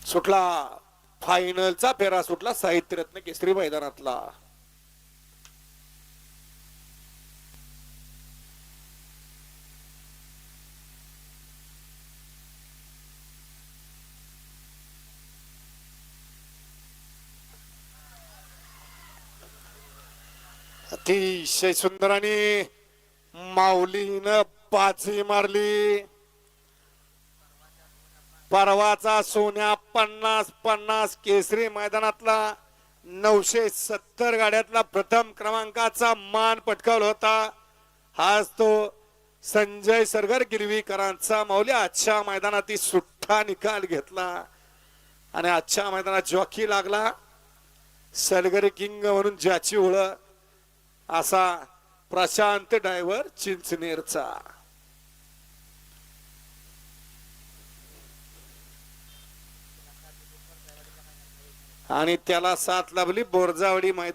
सुटला फायनलचा फेरा सुटला साहित्यरत्न केसरी मैदानातला. अतिशय सुंदर आणि माऊलीनं पाची मारली. परवाचा सोन्या 50-50 केसरी मैदानातला 970 गाड्यातला प्रथम क्रमांकाचा मान पटकावला होता. आज तो संजय सरगर गिरवीकरांचा माऊली आजच्या मैदानात सुट्टा निकाल घेतला आणि आजच्या मैदानात जॉकी लागला. सरगर किंग म्हणून ज्याची ओळख असा प्रशांत ड्रायव्हर चिंचनेरचा. आणि त्याला साथ लाभली बोरजावडी मैदान.